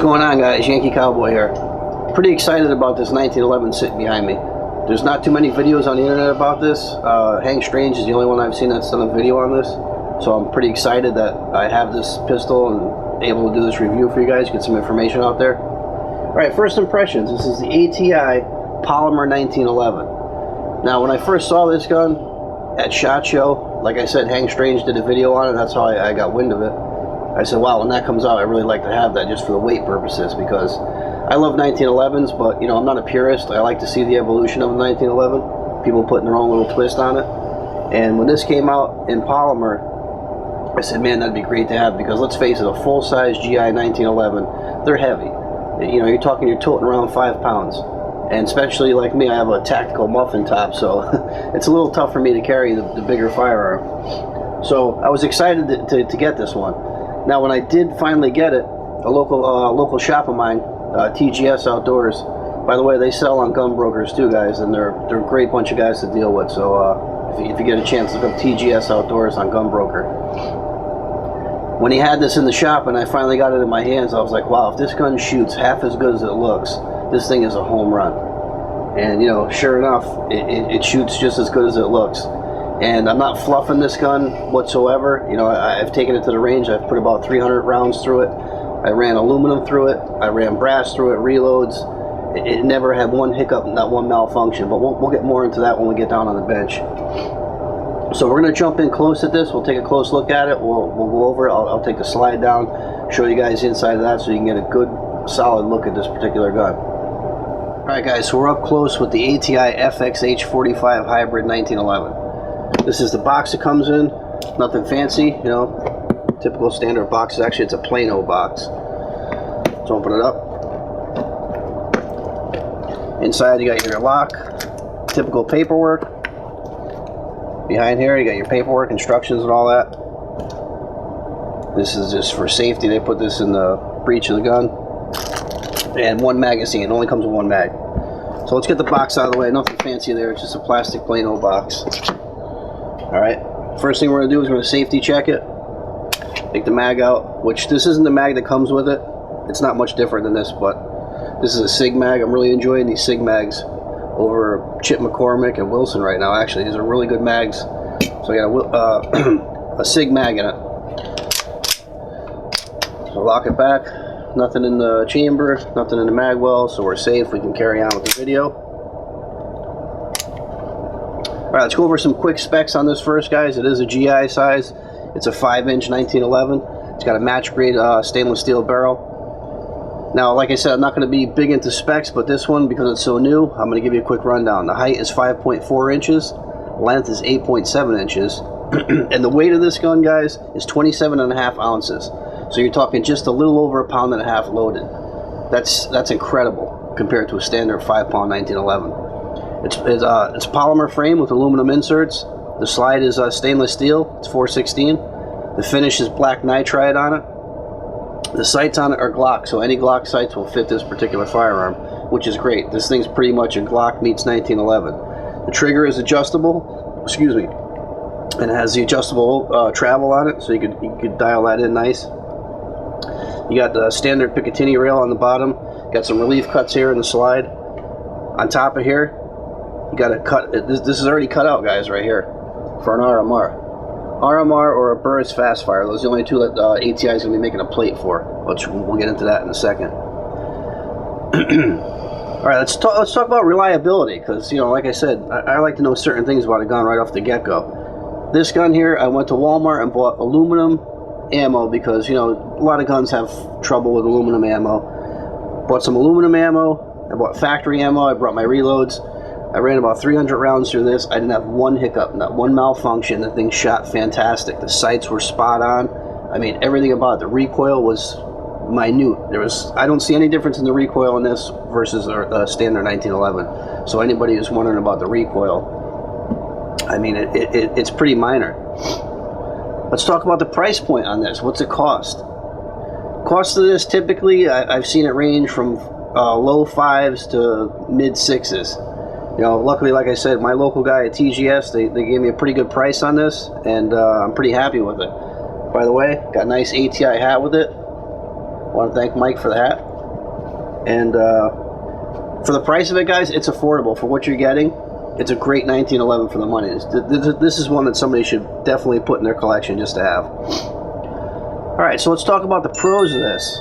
What's going on, guys? Yankee Cowboy here. Pretty excited about this 1911 sitting behind me. There's not too many videos on the internet about this. Hank Strange is the only one I've seen that's done a video on this. So I'm pretty excited that I have this pistol and able to do this review for you guys, get some information out there. Alright, first impressions. This is the ATI Polymer 1911. Now, when I first saw this gun at SHOT Show, like I said, Hank Strange did a video on it. That's how I got wind of it. I said, wow, when that comes out, I'd really like to have that just for the weight purposes, because I love 1911s, but, you know, I'm not a purist. I like to see the evolution of the 1911. People putting their own little twist on it. And when this came out in polymer, I said, man, that'd be great to have, because let's face it, a full-size GI 1911, they're heavy. You know, you're toting around 5 pounds. And especially like me, I have a tactical muffin top, so it's a little tough for me to carry the bigger firearm. So I was excited to get this one. Now, when I did finally get it, a local shop of mine, TGS Outdoors, by the way, they sell on gun brokers too, guys, and they're a great bunch of guys to deal with. So if you get a chance, look up TGS Outdoors on Gun Broker. When he had this in the shop and I finally got it in my hands, I was like, wow, if this gun shoots half as good as it looks, this thing is a home run. And, you know, sure enough, it shoots just as good as it looks. And I'm not fluffing this gun whatsoever. You know, I've taken it to the range. I've put about 300 rounds through it. I ran aluminum through it. I ran brass through it, reloads. It never had one hiccup, not one malfunction. But we'll get more into that when we get down on the bench. So we're going to jump in close at this. We'll take a close look at it. We'll go over it. I'll take the slide down, show you guys inside of that so you can get a good, solid look at this particular gun. Alright, guys, so we're up close with the ATI FXH45 Hybrid 1911. This is the box it comes in. Nothing fancy, you know, typical standard box. Actually, it's a Plano box. Let's open it up. Inside, you got your lock, typical paperwork. Behind here, you got your paperwork, instructions, and all that. This is just for safety. They put this in the breech of the gun. And one magazine. It only comes with one mag. So let's get the box out of the way. Nothing fancy there. It's just a plastic Plano box. Alright, first thing we're going to do is we're going to safety check it. Take the mag out, which this isn't the mag that comes with it. It's not much different than this, but this is a SIG mag. I'm really enjoying these SIG mags over Chip McCormick and Wilson right now. Actually, these are really good mags. So I got a SIG mag in it. So lock it back. Nothing in the chamber, nothing in the mag well, so we're safe. We can carry on with the video. Alright, let's go over some quick specs on this first, guys. It is a GI size. It's a 5-inch 1911. It's got a match grade stainless steel barrel. Now, like I said, I'm not going to be big into specs, but this one, because it's so new, I'm going to give you a quick rundown. The height is 5.4 inches. Length is 8.7 inches. And the weight of this gun, guys, is 27.5 ounces. So you're talking just a little over 1.5 pounds loaded. That's incredible compared to a standard 5-pound 1911. It's polymer frame with aluminum inserts. The slide is stainless steel. It's 416. The finish is black nitride on it. The sights on it are Glock, so any Glock sights will fit this particular firearm, which is great. This thing's pretty much a Glock meets 1911. The trigger is adjustable, excuse me, and it has the adjustable travel on it, so you could dial that in nice. You got the standard Picatinny rail on the bottom. Got some relief cuts here in the slide. On top of here, you got to cut. This is already cut out, guys, right here for an RMR. RMR or a Burris fast fire. Those are the only two that ATI is going to be making a plate for. Which we'll get into that in a second. All right, let's talk about reliability, because, you know, like I said, I like to know certain things about a gun right off the get-go. This gun here, I went to Walmart and bought aluminum ammo because, you know, a lot of guns have trouble with aluminum ammo. Bought some aluminum ammo. I bought factory ammo. I brought my reloads. I ran about 300 rounds through this. I didn't have one hiccup, not one malfunction. The thing shot fantastic. The sights were spot on. I mean, everything about it. The recoil was minute. I don't see any difference in the recoil in this versus the standard 1911. So anybody who's wondering about the recoil, I mean, it's pretty minor. Let's talk about the price point on this. What's it cost? Cost of this, typically, I've seen it range from low 5s to mid 6s. You know, luckily, like I said, my local guy at TGS, they gave me a pretty good price on this, and I'm pretty happy with it. By the way, got a nice ATI hat with it. I want to thank Mike for the hat. And for the price of it, guys, it's affordable for what you're getting. It's a great 1911 for the money. This is one that somebody should definitely put in their collection just to have. Alright, so let's talk about the pros of this.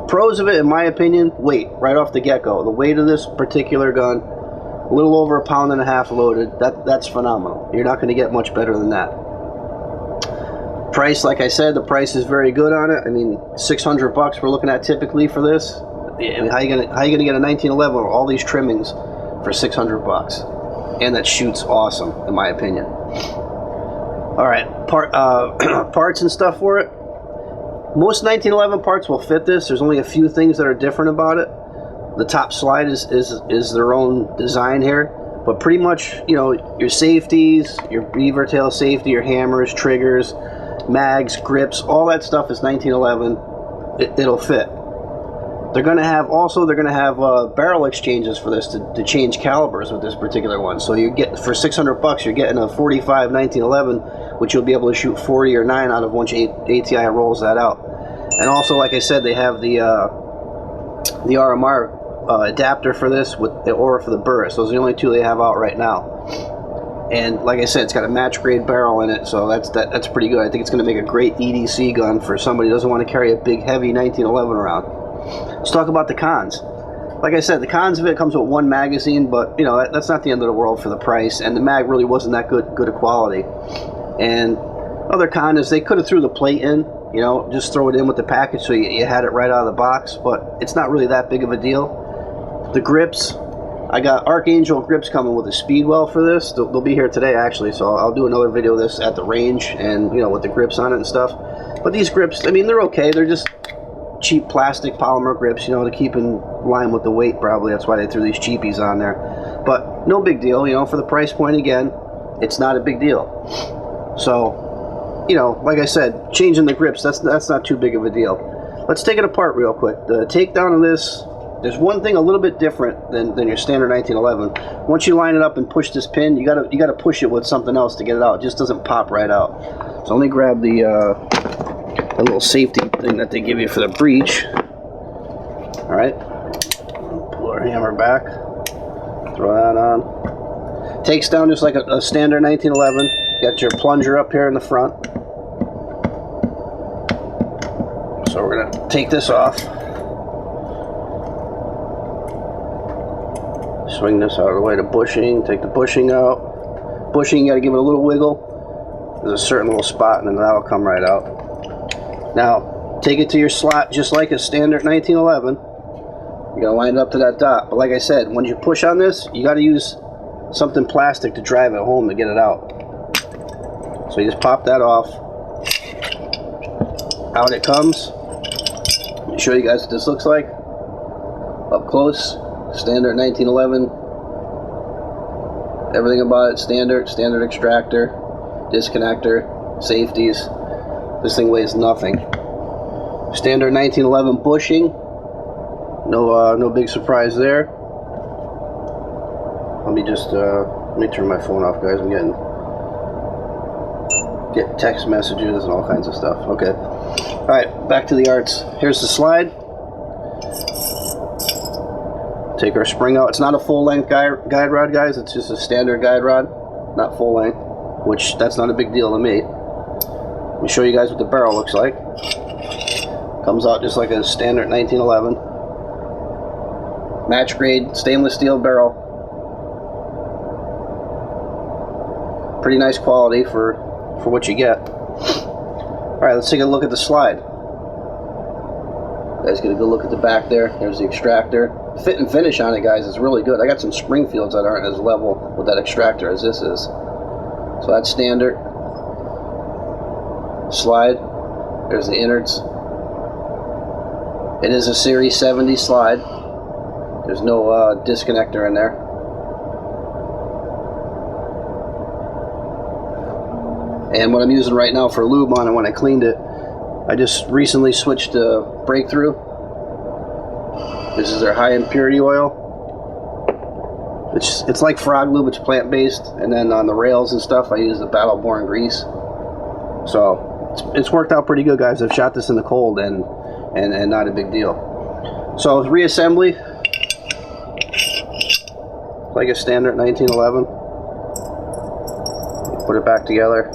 Pros of it, in my opinion, weight, right off the get-go. The weight of this particular gun, a little over 1.5 pounds loaded, that's phenomenal. You're not going to get much better than that. Price, like I said, the price is very good on it. I mean, $600 we're looking at typically for this. I mean, how you gonna get a 1911 with all these trimmings for $600? And that shoots awesome, in my opinion. All right, parts and stuff for it. Most 1911 parts will fit this. There's only a few things that are different about it. The top slide is their own design here, but pretty much, you know, your safeties, your beaver tail safety, your hammers, triggers, mags, grips, all that stuff is 1911. It'll fit. They're gonna have barrel exchanges for this to change calibers with this particular one. So you get, for $600, you're getting a 45 1911, which you'll be able to shoot 40 or 9 out of once ATI rolls that out. And also, like I said, they have the RMR adapter for this with the or for the burst. Those are the only two they have out right now. And like I said, it's got a match grade barrel in it, so that's pretty good. I think it's going to make a great EDC gun for somebody who doesn't want to carry a big heavy 1911 around. Let's talk about the cons. Like I said, the cons of it comes with one magazine, but you know, that's not the end of the world for the price, and the mag really wasn't that good a quality. And other con is they could have threw the plate in, you know, just throw it in with the package so you had it right out of the box, but it's not really that big of a deal. The grips, I got Archangel grips coming with a speedwell for this. They'll be here today actually, so I'll do another video of this at the range and, you know, with the grips on it and stuff. But these grips, I mean, they're okay. They're just cheap plastic polymer grips, you know, to keep in line with the weight probably. That's why they threw these cheapies on there. But no big deal, you know, for the price point again, it's not a big deal. So, you know, like I said, changing the grips, that's not too big of a deal. Let's take it apart real quick. The takedown of this, there's one thing a little bit different than your standard 1911. Once you line it up and push this pin, you gotta push it with something else to get it out. It just doesn't pop right out. So let me grab the little safety thing that they give you for the breech. All right, pull our hammer back, throw that on. Takes down just like a standard 1911. Got your plunger up here in the front. So we're gonna take this off. Swing this out of the way to bushing. Take the bushing out. Bushing, you gotta give it a little wiggle. There's a certain little spot, and then that'll come right out. Now, take it to your slot just like a standard 1911. You're gonna line it up to that dot. But like I said, when you push on this, you gotta use something plastic to drive it home to get it out. So you just pop that off. Out it comes. Let me show you guys what this looks like. Up close, standard 1911. Everything about it standard extractor, disconnector, safeties. This thing weighs nothing. Standard 1911 bushing. No big surprise there. Let me turn my phone off, guys. I'm getting text messages and all kinds of stuff. Okay. All right, back to the arts. Here's the slide. Take our spring out. It's not a full-length guide rod, guys. It's just a standard guide rod, not full length, which that's not a big deal to me. Let me show you guys what the barrel looks like. Comes out just like a standard 1911. Match grade stainless steel barrel. Pretty nice quality for what you get. Alright, let's take a look at the slide. You guys get a good look at the back there. There's the extractor. Fit and finish on it, guys, is really good. I got some Springfields that aren't as level with that extractor as this is. So that's standard. Slide. There's the innards. It is a Series 70 slide. There's no disconnector in there. And what I'm using right now for lube on it, when I cleaned it, I just recently switched to Breakthrough. This is their high impurity oil. It's like frog lube, it's plant based. And then on the rails and stuff, I use the Battleborn grease. So it's worked out pretty good, guys. I've shot this in the cold and not a big deal. So reassembly, like a standard 1911. Put it back together.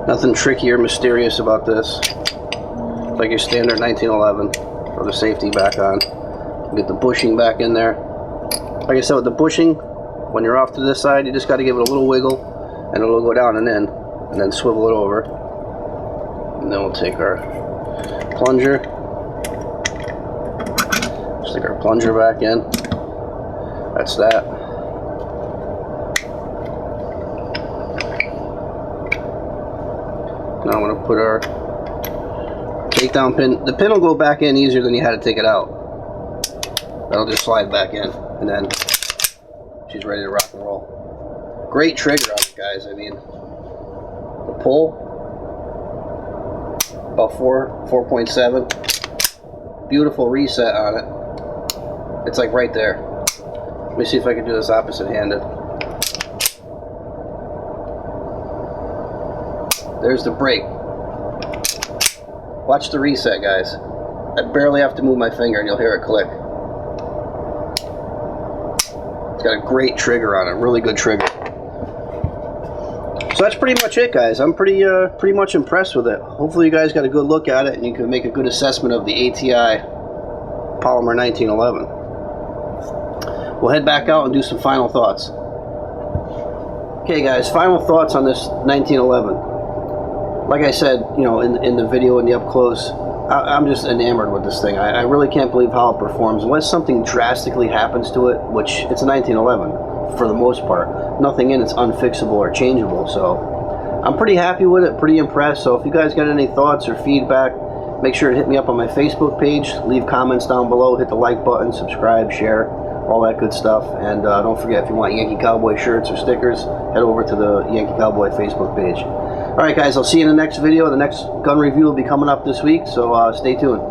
Nothing tricky or mysterious about this. Like your standard 1911. Throw the safety back on. Get the bushing back in there. Like I said, with the bushing, when you're off to this side, you just got to give it a little wiggle, and it'll go down and in, and then swivel it over. And then we'll take our plunger. Stick our plunger back in. That's that. Now I'm going to put our takedown pin. The pin will go back in easier than you had to take it out. That'll just slide back in, and then she's ready to rock and roll. Great trigger on it, guys. I mean, the pull, about 4.7. Beautiful reset on it. It's like right there. Let me see if I can do this opposite-handed. There's the brake. Watch the reset, guys. I barely have to move my finger and you'll hear it click. It's got a great trigger on it, really good trigger. So that's pretty much it, guys. I'm pretty much impressed with it. Hopefully you guys got a good look at it and you can make a good assessment of the ATI Polymer 1911. We'll head back out and do some final thoughts. Okay, guys, final thoughts on this 1911. Like I said, you know, in the video and the up close, I'm just enamored with this thing. I really can't believe how it performs. Unless something drastically happens to it, which it's a 1911 for the most part, nothing in it's unfixable or changeable. So I'm pretty happy with it, pretty impressed. So if you guys got any thoughts or feedback, make sure to hit me up on my Facebook page, leave comments down below, hit the like button, subscribe, share, all that good stuff. And don't forget, if you want Yankee Cowboy shirts or stickers, head over to the Yankee Cowboy Facebook page. Alright guys, I'll see you in the next video. The next gun review will be coming up this week, so stay tuned.